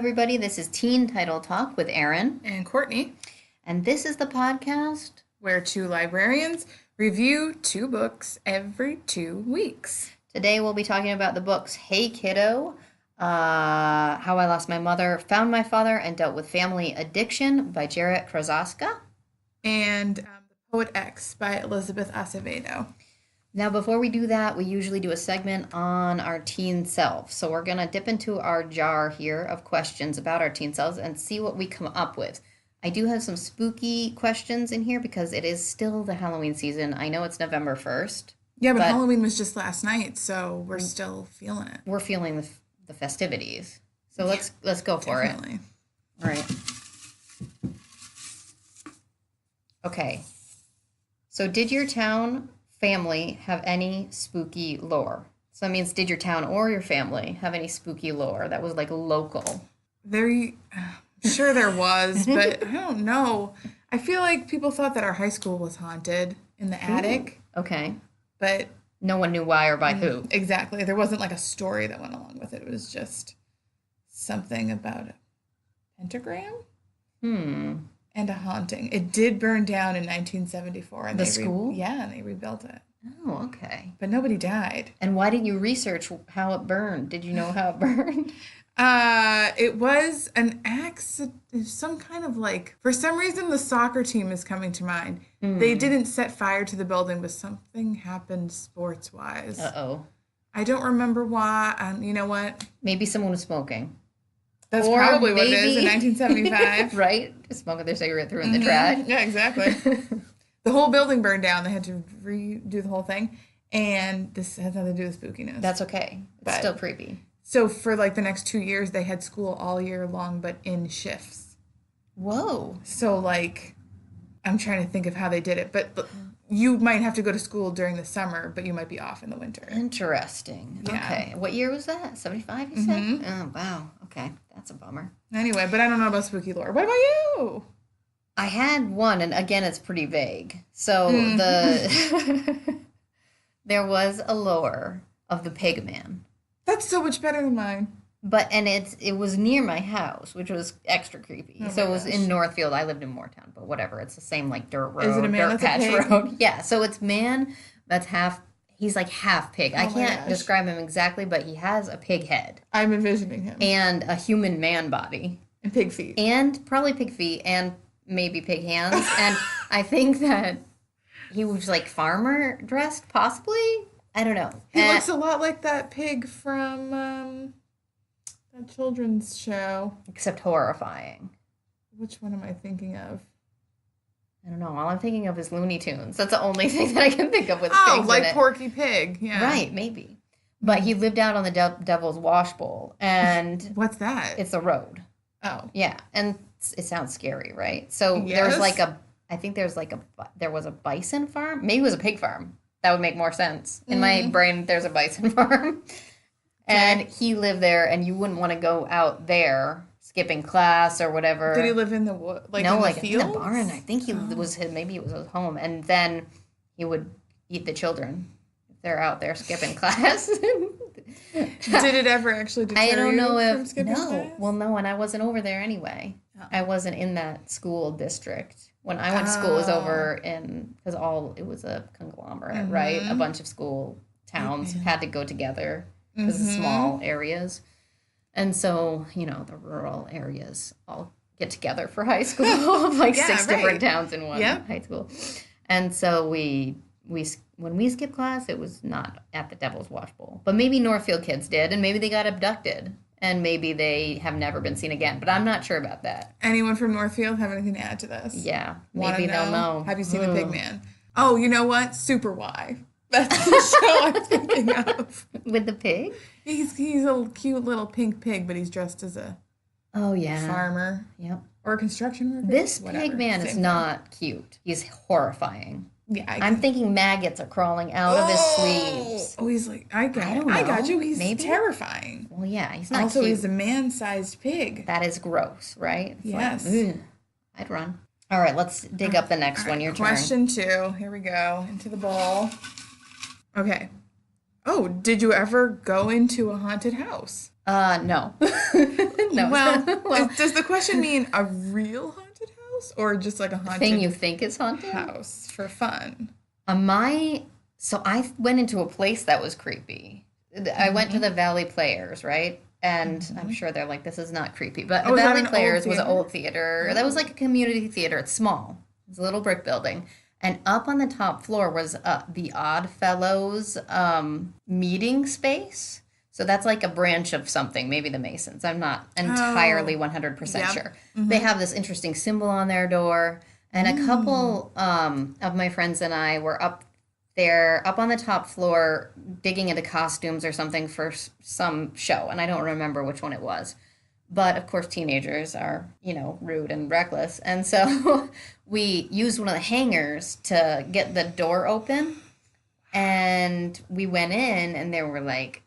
everybody. This is Teen Title Talk with Erin. And Courtney, And this is the podcast. where two librarians review two books every 2 weeks. Today we'll be talking about the books Hey Kiddo, How I Lost My Mother, Found My Father, and Dealt with Family Addiction by Jarrett Krasaska. And The Poet X by Elizabeth Acevedo. Now, before we do that, we usually do a segment on our teen selves. So we're going to dip into our jar here of questions about our teen selves and see what we come up with. I do have some spooky questions in here because it is still the Halloween season. I know it's November 1st. Yeah, but Halloween was just last night, so we're still feeling it. We're feeling the festivities. So let's go for Definitely. it. All right. Okay. So did your town family have any spooky lore? So that means did your town or your family have any spooky lore that was like local? Sure there was, but I don't know. I feel like people thought that our high school was haunted in the attic, Okay. but No one knew why or by who. exactly, there wasn't like a story that went along with it. It was just something about a pentagram and a haunting. It did burn down in 1974. And The school? And they rebuilt it. Oh, okay. But nobody died. And why didn't you research how it burned? Did you know how it burned? It was an accident, some kind of like, for some reason the soccer team is coming to mind. They didn't set fire to the building, but something happened sports-wise. Uh-oh. I don't remember why. You know what? Maybe someone was smoking. That's Or probably what it is in maybe- 1975. Right? Smoking their cigarette threw in the trash. Yeah, exactly. The whole building burned down. They had to redo the whole thing. And this has nothing to do with spookiness. That's okay. It's But- still creepy. So for like the next 2 years, they had school all year long, but in shifts. Whoa. So like, I'm trying to think of how they did it. But you might have to go to school during the summer, but you might be off in the winter. Interesting. Yeah. Okay. What year was that? 75, you said? Oh, wow. Okay. That's a bummer. Anyway, but I don't know about spooky lore. What about you? I had one, and again, it's pretty vague. So there was a lore of the pig man. That's so much better than mine. And it was near my house, which was extra creepy. Oh So my it was gosh. in Northfield. I lived in Moortown, but whatever. It's the same like dirt road, Is it a man dirt that's a patch pig? road. Yeah. So it's man that's he's like half pig. I Oh my can't gosh. describe him exactly, but he has a pig head I'm envisioning him. and a human man body And pig feet. and probably pig feet and maybe pig hands. And I think that he was like farmer dressed, possibly. I don't know. He looks a lot like that pig from that children's show. Except horrifying. Which one am I thinking of? I don't know. All I'm thinking of is Looney Tunes. That's the only thing that I can think of with Oh, pigs like in it. Porky Pig. Yeah. Right, maybe. But he lived out on the Devil's Wash Bowl, and What's that? it's a road. Oh. Yeah, and it sounds scary, right? So there's Yes. like there was a bison farm. Maybe it was a pig farm. That would make more sense. In my brain, there's a bison farm. And he lived there, and you wouldn't want to go out there skipping class or whatever. Did he live in the wood? Like No, in the like in fields? the barn. I think maybe it was his home. And then he would eat the children if they're out there skipping class. Did it ever actually deter I don't you know from if skipping no. class? Well, no, and I wasn't over there anyway. Oh. I wasn't in that school district. When I went to school, it was over because it was a conglomerate, right? A bunch of school towns had to go together because of small areas. And so, the rural areas all get together for high school, like Yeah, six right. different towns in one Yep. high school. And so when we skipped class, it was not at the Devil's Wash Bowl. But maybe Northfield kids did, and maybe they got abducted, and maybe they have never been seen again. But I'm not sure about that. Anyone from Northfield have anything to add to this? Yeah, Wanna maybe they'll know. Have you seen the pig man? Oh, you know what? Super Y. That's the show I'm thinking of. With the pig? He's a cute little pink pig, but he's dressed as a Oh, yeah. farmer Yep. or a construction worker. This Whatever. pig man Same is thing. not cute. He's horrifying. Yeah, I'm thinking maggots are crawling out of his sleeves. Oh, he's like, I got I it. don't I got know. you. He's Maybe. terrifying. Well, yeah, he's not Also, cute. he's a man-sized pig. That is gross, right? It's Yes. Like, ugh, I'd run. All right, let's dig up the next one. Your turn. Question 2. Here we go. Into the bowl. Okay. Oh, did you ever go into a haunted house? No. No. Well, Well, does the question mean a real haunted house or just like a thing you haunted think is haunted? house for fun? So I went into a place that was creepy. I went to the Valley Players, right? And I'm sure they're like, this is not creepy. But the Oh, is that Valley an old Players was an theater? old theater. That was like a community theater. It's small. It's a little brick building. And up on the top floor was the Odd Fellows meeting space. So that's like a branch of something, maybe the Masons. I'm not entirely Oh, 100% yep. sure. They have this interesting symbol on their door. And a couple of my friends and I were up there, up on the top floor, digging into costumes or something for some show. And I don't remember which one it was. But of course, teenagers are, rude and reckless. And so we used one of the hangers to get the door open. And we went in, and there were like,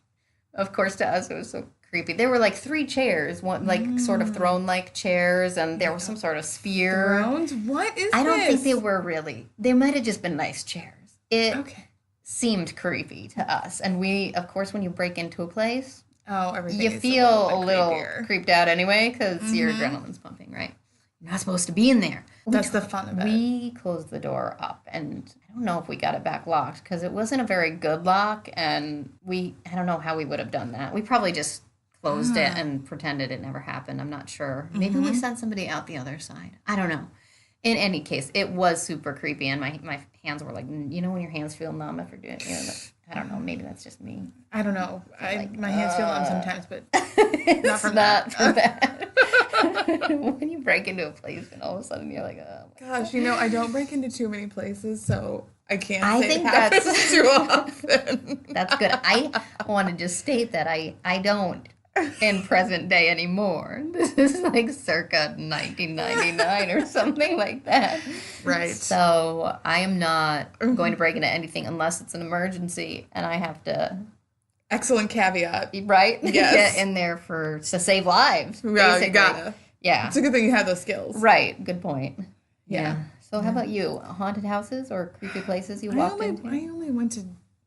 of course, to us, it was so creepy. There were like three chairs, one like sort of throne like chairs, and there was some sort of spear. Thrones? What is I don't think this? they were really, they might have just been nice chairs. It Okay. seemed creepy to us. And we, of course, when you break into a place, Oh, everything you is feel a little bit creepier. creeped out anyway because your adrenaline's pumping, right? You're not supposed to be in there. That's the fun of it. We closed the door up, and I don't know if we got it back locked because it wasn't a very good lock, and I don't know how we would have done that. We probably just closed it and pretended it never happened. I'm not sure. Maybe we sent somebody out the other side. I don't know. In any case, it was super creepy, and my hands were like, when your hands feel numb after doing it. I don't know. Maybe that's just me. I don't know. My hands feel numb sometimes, but It's from not that. for that. When you break into a place and all of a sudden you're like, oh my gosh, I don't break into too many places, so I can't I say think it happens that's- too often. That's good. I want to just state that I don't in present day anymore. This is like circa 1999 or something like that. Right. So I am not going to break into anything unless it's an emergency and I have to, Excellent caveat. right? Yes. Get in there to save lives. Well, basically. you gotta. Yeah. It's a good thing you have those skills. Right. Good point. Yeah. So how about you? Haunted houses or creepy places you I walked only, into? I only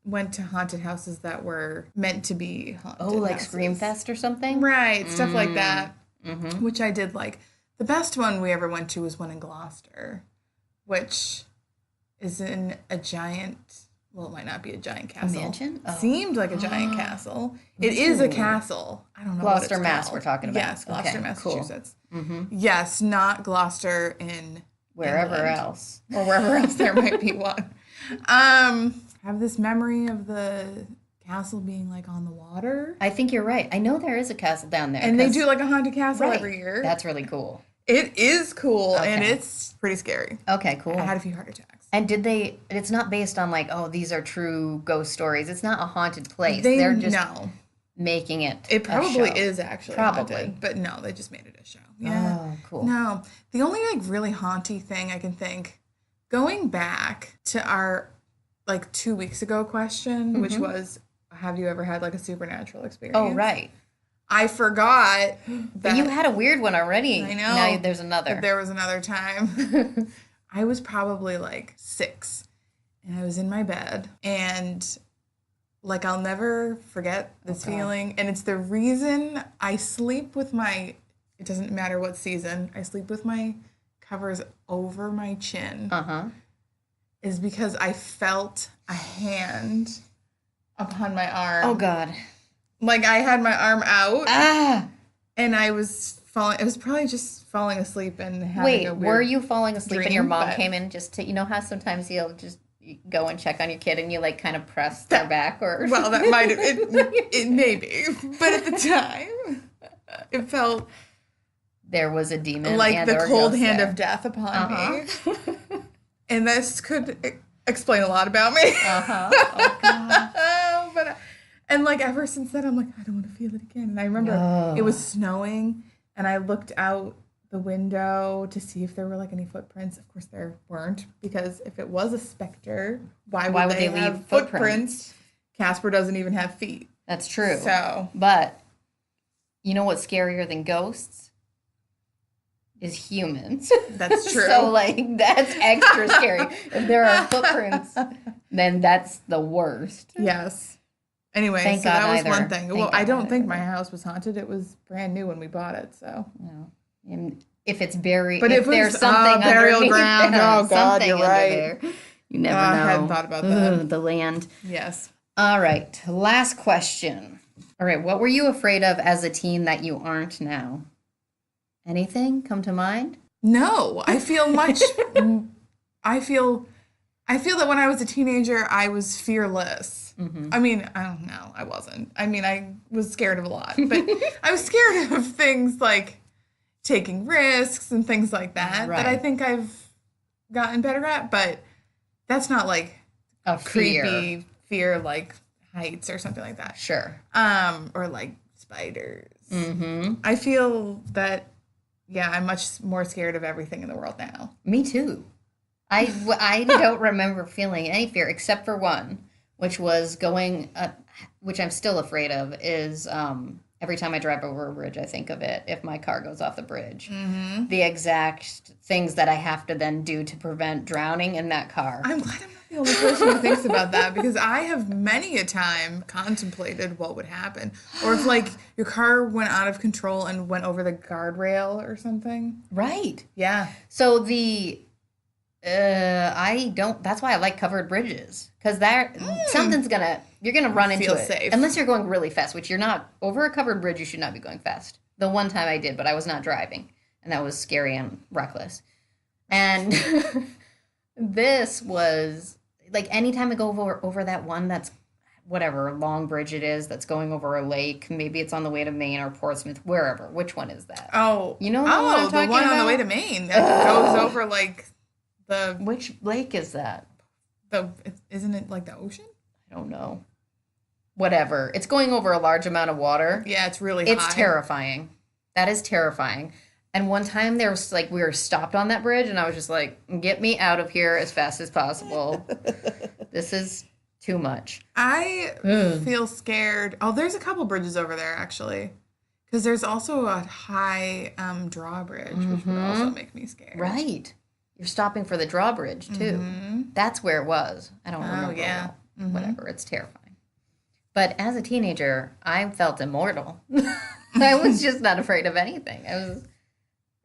went to haunted houses that were meant to be haunted. Oh, like houses. Screamfest or something? Right, stuff like that, Mm-hmm. which I did like. The best one we ever went to was one in Gloucester, which is in a giant, well, it might not be a giant castle. mansion? Oh. Seemed like a giant castle. It is a Ooh. castle. I don't know Gloucester, what it's Mass. called. We're talking about. Yes, Gloucester, Okay, cool. Massachusetts. Mm-hmm. Yes, not Gloucester in Wherever England. else. Or wherever else there might be one. I have this memory of the castle being like on the water. I think you're right. I know there is a castle down there. And they 'cause- do like a haunted castle right. every year. That's really cool. It is cool and Okay. it's pretty scary. Okay, cool. I had a few heart attacks. And it's not based on like, oh, these are true ghost stories. It's not a haunted place. They They're just no. making it It a probably show. is actually Probably. haunted, but no, they just made it a show. Yeah. Oh, cool. No, the only like really haunty thing I can think, going back to our like 2 weeks ago question, which was, have you ever had like a supernatural experience? Oh, right. I forgot But that you had a weird one already. I know. Now there's another. there was another time. I was probably like 6 and I was in my bed and like I'll never forget this feeling, and it's the reason I sleep with it doesn't matter what season, I sleep with my covers over my chin. Uh-huh. Is because I felt a hand upon my arm. Oh, God. Like I had my arm out Ah! and I was falling. It was probably just falling asleep and having a Wait, weird were you falling asleep and your dream, mom but- came in just to, how sometimes you'll just go and check on your kid and you like kind of press their back or... Well, that might have, it may be. But at the time, it felt there was a demon like and the or cold ghost hand there. of death upon me. Uh-huh. And this could explain a lot about me. Uh-huh. Oh, God. And like ever since then, I'm like, I don't want to feel it again. And I remember No. it was snowing and I looked out the window to see if there were like any footprints. Of course there weren't, because if it was a specter, why would they leave have footprints? Casper doesn't even have feet. That's true. So But you know what's scarier than ghosts? Is humans. that's true. So, like, that's extra scary. If there are footprints, then that's the worst. Yes. Anyway, Thank so God that was neither. one thing. Well, Thank I God don't think neither. my house was haunted. It was brand new when we bought it, so. No. And if it's buried, But if if there's it's something burial underneath, ground, oh God, something you're under right. there, you never I know. hadn't thought about that. Ugh, the land. Yes. All right, last question. All right, what were you afraid of as a teen that you aren't now? Anything come to mind? No, I feel much. I feel. I feel that when I was a teenager, I was fearless. I mean, I don't know. I wasn't. I mean, I was scared of a lot, but I was scared of things like taking risks and things like that that I Right. think I've gotten better at. But that's not like A fear. creepy fear like heights or something like that. Sure. Or like spiders. I feel that, yeah, I'm much more scared of everything in the world now. Me too. I don't remember feeling any fear except for one, which was going, which I'm still afraid of, is every time I drive over a bridge, I think of it if my car goes off the bridge. The exact things that I have to then do to prevent drowning in that car. I'm glad I'm not the only person who thinks about that because I have many a time contemplated what would happen. Or if like your car went out of control and went over the guardrail or something. Right. Yeah. So I don't. That's why I like covered bridges because you're gonna run into Feel it safe. unless you're going really fast, which you're not. Over a covered bridge, you should not be going fast. The one time I did, but I was not driving, and that was scary and reckless. And this was like anytime I go over that one that's whatever long bridge it is that's going over a lake. Maybe it's on the way to Maine or Portsmouth, wherever. Which one is that? Oh. You know the one I'm the talking one on the way about? to Maine that goes over like Which lake is that? isn't it like the ocean? I don't know. Whatever. It's going over a large amount of water. Yeah, it's really It's high. terrifying. That is terrifying. And one time there was like we were stopped on that bridge and I was just like, get me out of here as fast as possible. This is too much. I feel scared. Oh, there's a couple bridges over there actually. Because there's also a high drawbridge, which would also make me scared. Right. You're stopping for the drawbridge too. That's where it was. I don't remember. yeah. Well. Whatever. It's terrifying. But as a teenager, I felt immortal. I was just not afraid of anything.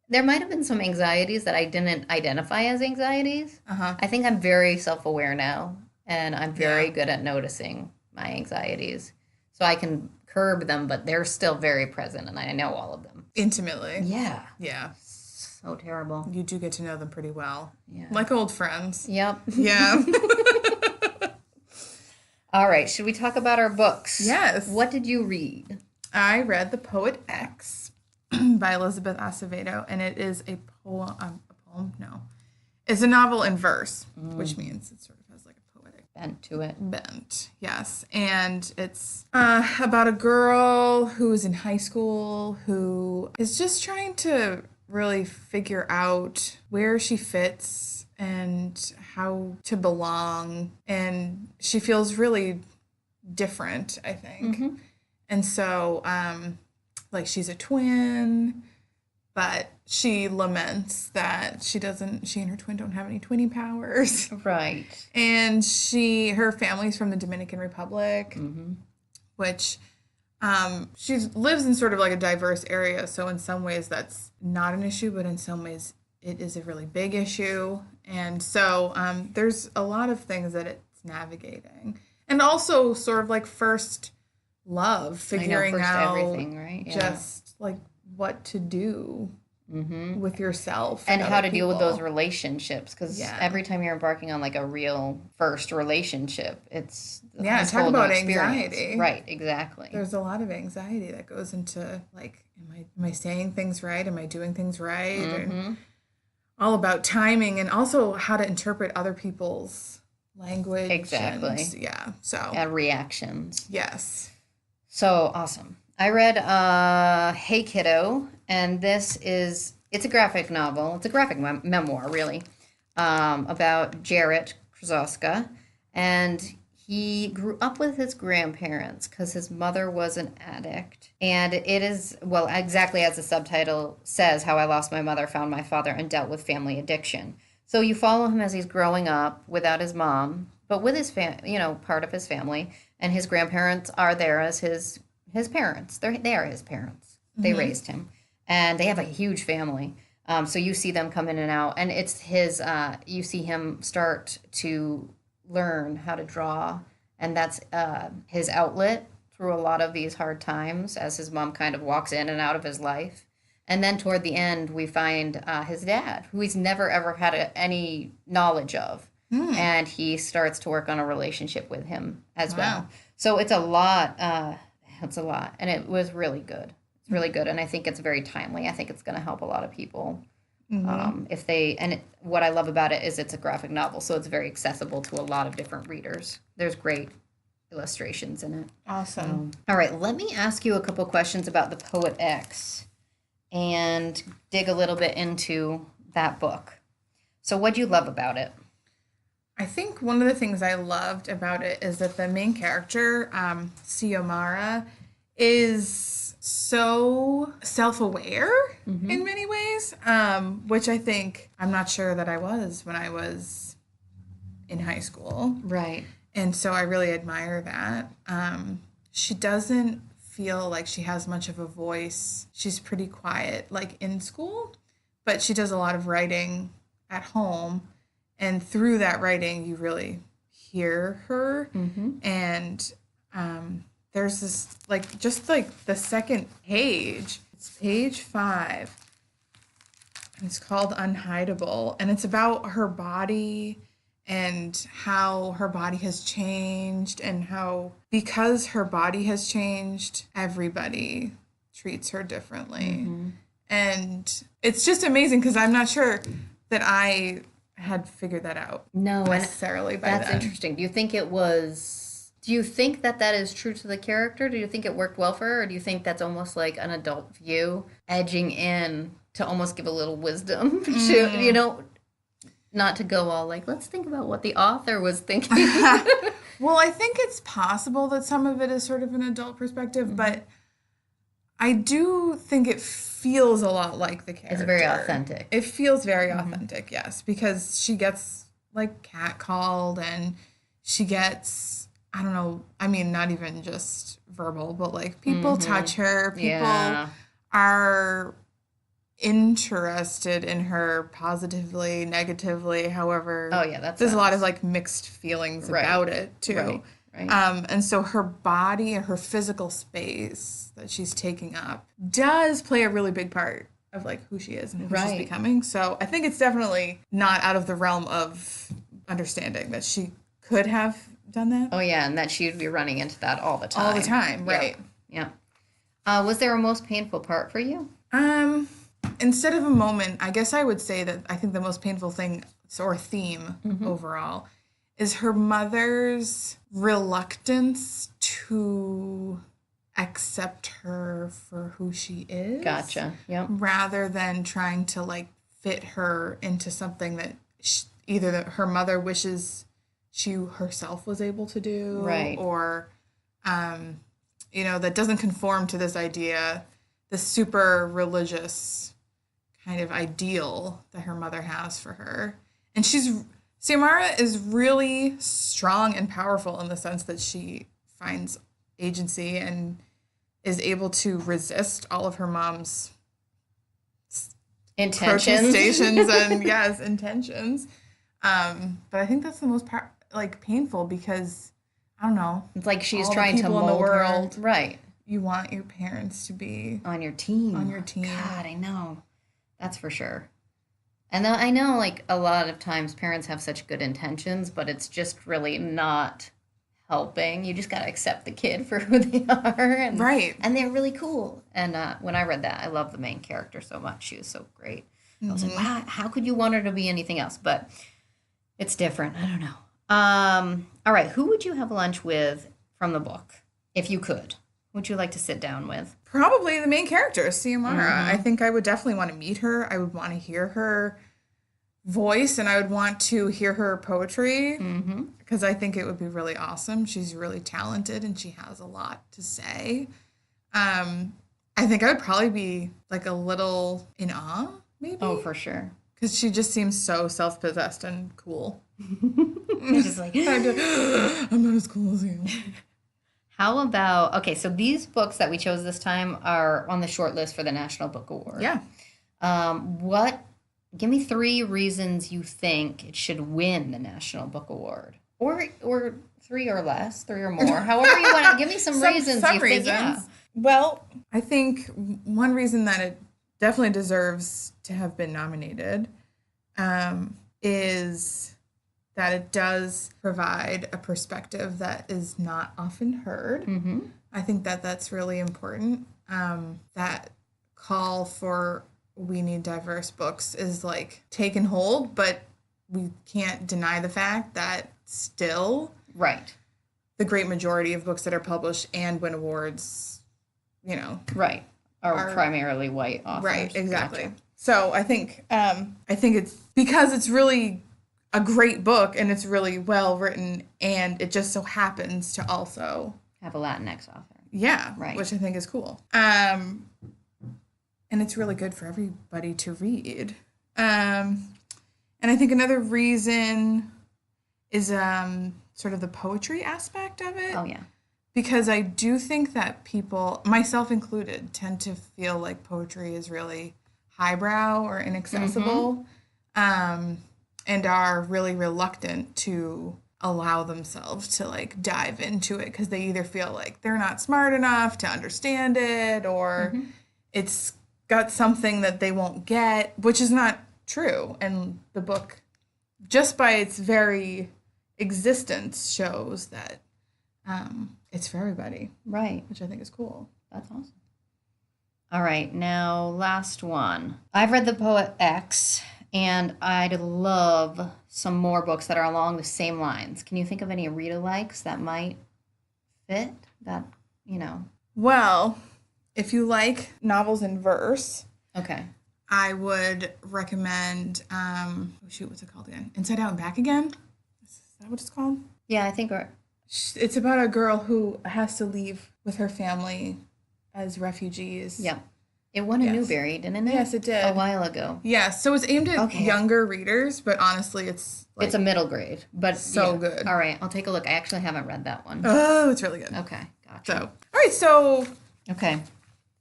There might have been some anxieties that I didn't identify as anxieties. I think I'm very self-aware now, and I'm very good at noticing my anxieties. So I can curb them, but they're still very present, and I know all of them. Intimately. Yeah. Yeah. So terrible. You do get to know them pretty well. Yeah. Like old friends. Yep. Yeah. All right. Should we talk about our books? Yes. What did you read? I read The Poet X by Elizabeth Acevedo, and it is a poem. No. It's a novel in verse, which means it sort of has like a poetic Bent to it. bent. Yes. And it's about a girl who's in high school who is just trying to really figure out where she fits and how to belong. And she feels really different, I think. And so, like, she's a twin, but she laments that she and her twin don't have any twinning powers. Right. And her family's from the Dominican Republic, which she lives in sort of like a diverse area. So in some ways that's not an issue, but in some ways it is a really big issue. And so there's a lot of things that it's navigating. And also sort of like first love, figuring out everything, right? Yeah. just like what to do with yourself and how other to deal with people. those relationships, because Yeah. every time you're embarking on like a real first relationship, it's Yeah, this talk whole new about experience. anxiety. Right, exactly. There's a lot of anxiety that goes into like, am I saying things right? Am I doing things right? And all about timing and also how to interpret other people's language. Exactly. And, yeah. So And reactions. yes. So awesome. I read Hey Kiddo, and it's a graphic novel. It's a graphic memoir, really, about Jarrett Krzoska. And he grew up with his grandparents because his mother was an addict. And it is, well, exactly as the subtitle says, How I Lost My Mother, Found My Father, and Dealt with Family Addiction. So you follow him as he's growing up without his mom, but with his part of his family, and his grandparents are there as his parents. They are his parents. They raised him, and they have a huge family. So you see them come in and out, and it's his. You see him start to learn how to draw, and that's his outlet through a lot of these hard times as his mom kind of walks in and out of his life. And then toward the end, we find his dad, who he's never ever had any knowledge of. And he starts to work on a relationship with him as well. So it's a lot. It's a lot. And it was really good. It's really good. And I think it's very timely. I think it's going to help a lot of people. What I love about it is it's a graphic novel, so it's very accessible to a lot of different readers. There's great illustrations in it. Awesome. All right, let me ask you a couple questions about the Poet X and dig a little bit into that book. So what do you love about it? I think one of the things I loved about it is that the main character, Xiomara, is so self-aware in many ways, which I think I'm not sure that I was when I was in high school. Right. And so I really admire that. She doesn't feel like she has much of a voice. She's pretty quiet, like in school, but she does a lot of writing at home. And through that writing, you really hear her. And there's this, just the second page, it's page 5. And it's called Unhideable. And it's about her body and how her body has changed, and how, because her body has changed, everybody treats her differently. And it's just amazing, because I'm not sure that I had figured that out necessarily by then. That's interesting. Do you think that is true to the character? Do you think it worked well for her? Or do you think that's almost like an adult view edging in to almost give a little wisdom to, not to go all like, let's think about what the author was thinking. Well, I think it's possible that some of it is sort of an adult perspective, but I do think it feels a lot like the character. It's very authentic. It feels very authentic, yes, because she gets catcalled, and she gets, I don't know, I mean, not even just verbal, but people touch her, people are interested in her positively, negatively, however. Oh yeah, there's a lot of mixed feelings about it too. Right. And so her body and her physical space that she's taking up does play a really big part of who she is and who she's becoming. So I think it's definitely not out of the realm of understanding that she could have done that. Oh yeah, and that she would be running into that all the time. All the time, right. Yeah. Was there a most painful part for you? Instead of a moment, I guess I would say that I think the most painful thing or theme overall is her mother's reluctance to accept her for who she is. Gotcha. Yep. Rather than trying to fit her into something that either that her mother wishes she herself was able to do, or that doesn't conform to this idea, the super religious kind of ideal that her mother has for her. And Xiomara is really strong and powerful in the sense that she finds agency and is able to resist all of her mom's intentions and intentions. But I think that's the most painful, because I don't know. It's like she's trying to mold in the world. Her. Right. You want your parents to be on your team. God, I know. That's for sure. And I know a lot of times parents have such good intentions, but it's just really not helping. You just got to accept the kid for who they are. And, and they're really cool. And when I read that, I love the main character so much. She was so great. I was like, wow, how could you want her to be anything else? But it's different. I don't know. All right. Who would you have lunch with from the book, if you could? Who would you like to sit down with? Probably the main character, Xiomara. I think I would definitely want to meet her. I would want to hear her voice, and I would want to hear her poetry, because I think it would be really awesome. She's really talented, and she has a lot to say. I think I would probably be a little in awe, maybe. Oh, for sure. Because she just seems so self-possessed and cool. You're just like, I'm not as cool as you. how about, okay, so these books that we chose this time are on the short list for the National Book Award. Yeah. Give me 3 reasons you think it should win the National Book Award. Or 3 or less, 3 or more. However you want to, give me some reasons you think, yeah. Well, I think one reason that it definitely deserves to have been nominated is that it does provide a perspective that is not often heard. Mm-hmm. I think that that's really important. That call for we need diverse books is like taken hold, but we can't deny the fact that still Right. the great majority of books that are published and win awards, Right. Are primarily white authors. Right, exactly. Gotcha. So I think it's because it's really a great book and it's really well written, and it just so happens to also have a Latinx author. Yeah, right. Which I think is cool. And it's really good for everybody to read. And I think another reason is sort of the poetry aspect of it. Oh, yeah. Because I do think that people, myself included, tend to feel like poetry is really highbrow or inaccessible, and are really reluctant to allow themselves to like dive into it because they either feel like they're not smart enough to understand it, or it's got something that they won't get, which is not true. And the book, just by its very existence, shows that it's for everybody. Right. Which I think is cool. That's awesome. All right, now last one. I've read The Poet X, and I'd love some more books that are along the same lines. Can you think of any read-alikes that might fit that, Well, if you like novels in verse, okay, I would recommend, what's it called again? Inside Out and Back Again? Is that what it's called? Yeah, I think it's about a girl who has to leave with her family as refugees. Yeah. It won a Newbery, didn't it? Yes, it did. A while ago. Yeah, so it's aimed at younger readers, but honestly, it's a middle grade, but so good. All right, I'll take a look. I actually haven't read that one. Oh, it's really good. Okay, gotcha. So, all right, so okay.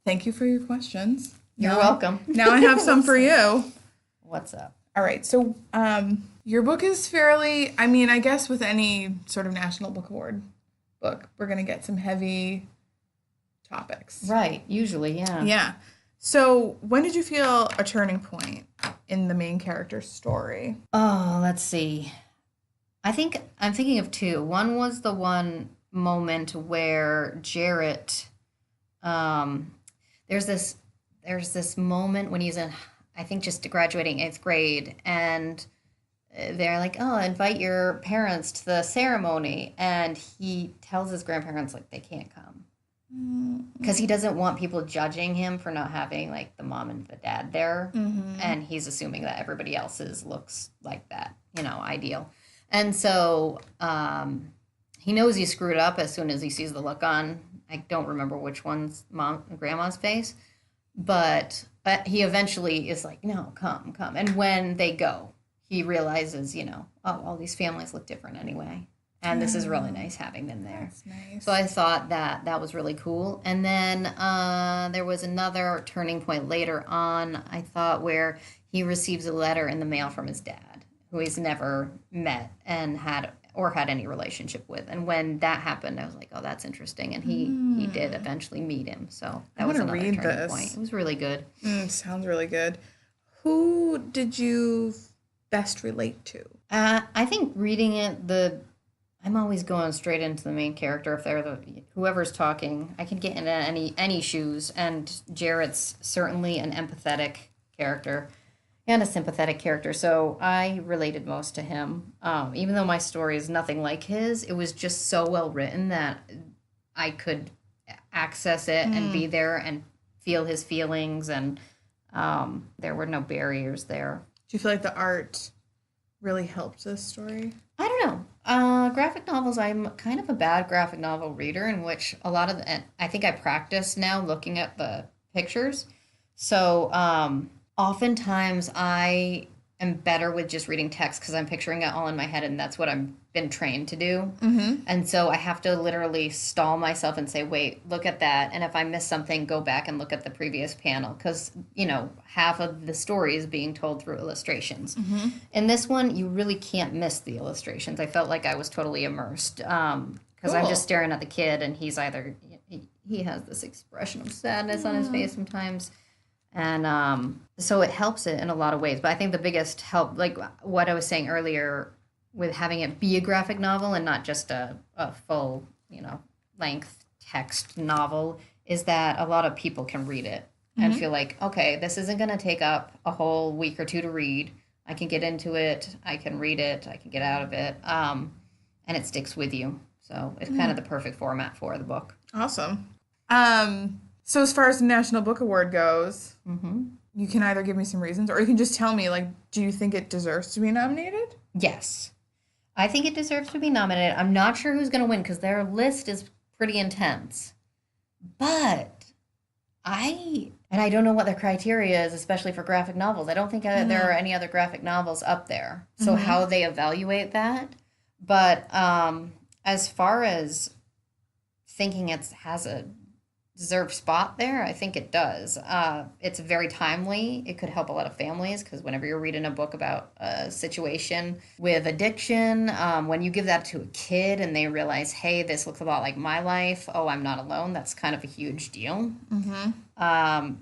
Thank you for your questions. You're welcome. Now I have some for you. What's up? All right, so your book is fairly, I guess with any sort of National Book Award book, we're going to get some heavy topics. Right, usually, yeah. Yeah. So when did you feel a turning point in the main character's story? Oh, let's see. I'm thinking of 2. One was the one moment where Jarrett, there's this moment when he's I think just graduating 8th grade, and they're like, oh, invite your parents to the ceremony, and he tells his grandparents like they can't come because he doesn't want people judging him for not having like the mom and the dad there, and he's assuming that everybody else's looks like that, ideal. And so he knows he screwed up as soon as he sees the look on, I don't remember which one's mom and grandma's face, but he eventually is like, no, come. And when they go, he realizes, all these families look different anyway. And this is really nice having them there. That's nice. So I thought that was really cool. And then there was another turning point later on, I thought, where he receives a letter in the mail from his dad, who he's never met and had any relationship with. And when that happened, I was like, oh, that's interesting. And he did eventually meet him. So that was another turning point. It was really good. Sounds really good. Who did you best relate to? I think reading it, I'm always going straight into the main character. If they're whoever's talking, I can get into any shoes. And Jarrett's certainly an empathetic character and a sympathetic character. So I related most to him. Even though my story is nothing like his, it was just so well written that I could access it and be there and feel his feelings. And there were no barriers there. Do you feel like the art really helped this story? I don't know. Graphic novels, I'm kind of a bad graphic novel reader, in which a lot of I think I practice now looking at the pictures. So oftentimes I am better with just reading text because I'm picturing it all in my head, and that's what I've been trained to do. And so I have to literally stall myself and say, wait, look at that. And if I miss something, go back and look at the previous panel because, half of the story is being told through illustrations. In this one, you really can't miss the illustrations. I felt like I was totally immersed because I'm just staring at the kid, and he's either, he has this expression of sadness on his face sometimes. And so it helps it in a lot of ways. But I think the biggest help, like what I was saying earlier, with having it be a graphic novel and not just a full, length text novel, is that a lot of people can read it and feel like, okay, this isn't going to take up a whole week or two to read. I can get into it. I can read it. I can get out of it. And it sticks with you. So it's kind of the perfect format for the book. Awesome. So as far as the National Book Award goes, you can either give me some reasons or you can just tell me, like, do you think it deserves to be nominated? Yes. I think it deserves to be nominated. I'm not sure who's going to win because their list is pretty intense. But I don't know what their criteria is, especially for graphic novels. I don't think there are any other graphic novels up there. So how they evaluate that. But as far as thinking it has a deserved spot there, I think it does. It's very timely. It could help a lot of families because whenever you're reading a book about a situation with addiction, when you give that to a kid and they realize, hey, this looks a lot like my life. Oh, I'm not alone. That's kind of a huge deal.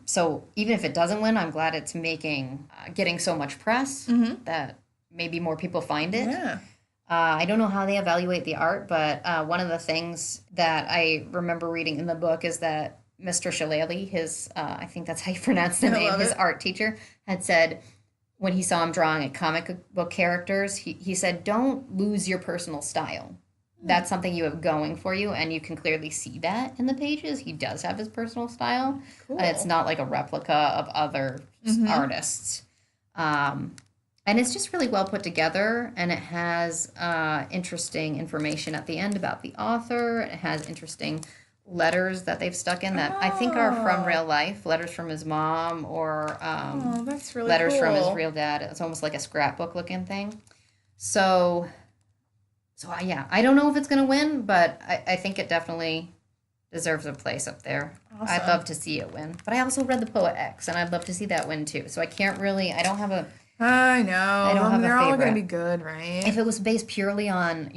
So even if it doesn't win, I'm glad it's getting so much press that maybe more people find it. Yeah. I don't know how they evaluate the art, but one of the things that I remember reading in the book is that Mr. Shillelagh, his, I think that's how you pronounce the name, his art teacher, had said when he saw him drawing at comic book characters, he said, don't lose your personal style. That's something you have going for you, and you can clearly see that in the pages. He does have his personal style. Cool. It's not like a replica of other artists. And it's just really well put together, and it has interesting information at the end about the author. It has interesting letters that they've stuck in that I think are from real life, letters from his mom or that's really letters cool. from his real dad. It's almost like a scrapbook looking thing. So yeah, I don't know if it's going to win, but I think it definitely deserves a place up there. Awesome. I'd love to see it win. But I also read The Poet X, and I'd love to see that win too. So I don't have a... I know. They're all going to be good, right? If it was based purely on,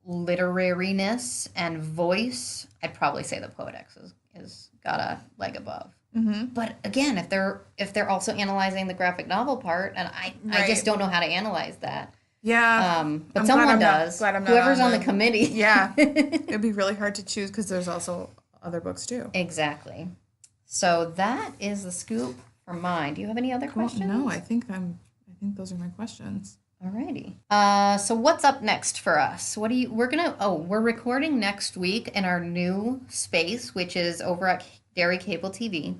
literariness and voice, I'd probably say The Poet X is got a leg above. But again, if they're also analyzing the graphic novel part, and I just don't know how to analyze that. Yeah. But someone does. Whoever's on the committee. Yeah. It'd be really hard to choose because there's also other books too. Exactly. So that is the scoop for mine. Do you have any other questions? No, I think those are my questions. Alrighty. So what's up next for us? We're recording next week in our new space, which is over at Dairy Cable TV.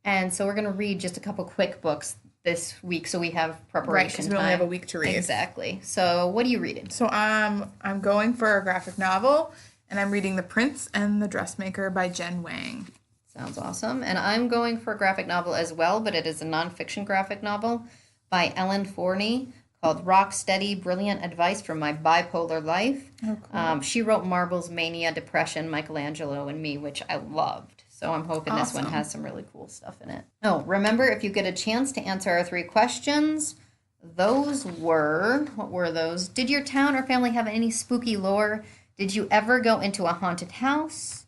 And so we're going to read just a couple quick books this week, so we have preparation right, because we only have a week to read. Exactly. So what are you reading? So I'm going for a graphic novel, and I'm reading The Prince and the Dressmaker by Jen Wang. Sounds awesome. And I'm going for a graphic novel as well, but it is a nonfiction graphic novel by Ellen Forney called Rock Steady, Brilliant Advice from My Bipolar Life. Oh, cool. She wrote Marbles, Mania, Depression, Michelangelo, and Me, which I loved. So I'm hoping This one has some really cool stuff in it. Oh, remember, if you get a chance to answer our 3 questions, what were those? Did your town or family have any spooky lore? Did you ever go into a haunted house?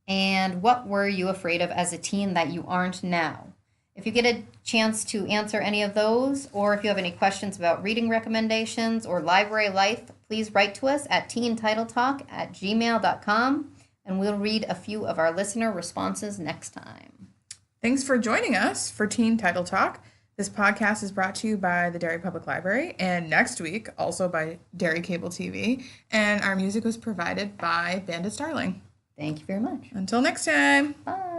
And what were you afraid of as a teen that you aren't now? If you get a chance to answer any of those, or if you have any questions about reading recommendations or library life, please write to us at teentitletalk@gmail.com, and we'll read a few of our listener responses next time. Thanks for joining us for Teen Title Talk. This podcast is brought to you by the Derry Public Library, and next week also by Derry Cable TV, and our music was provided by Bandit Starling. Thank you very much. Until next time. Bye.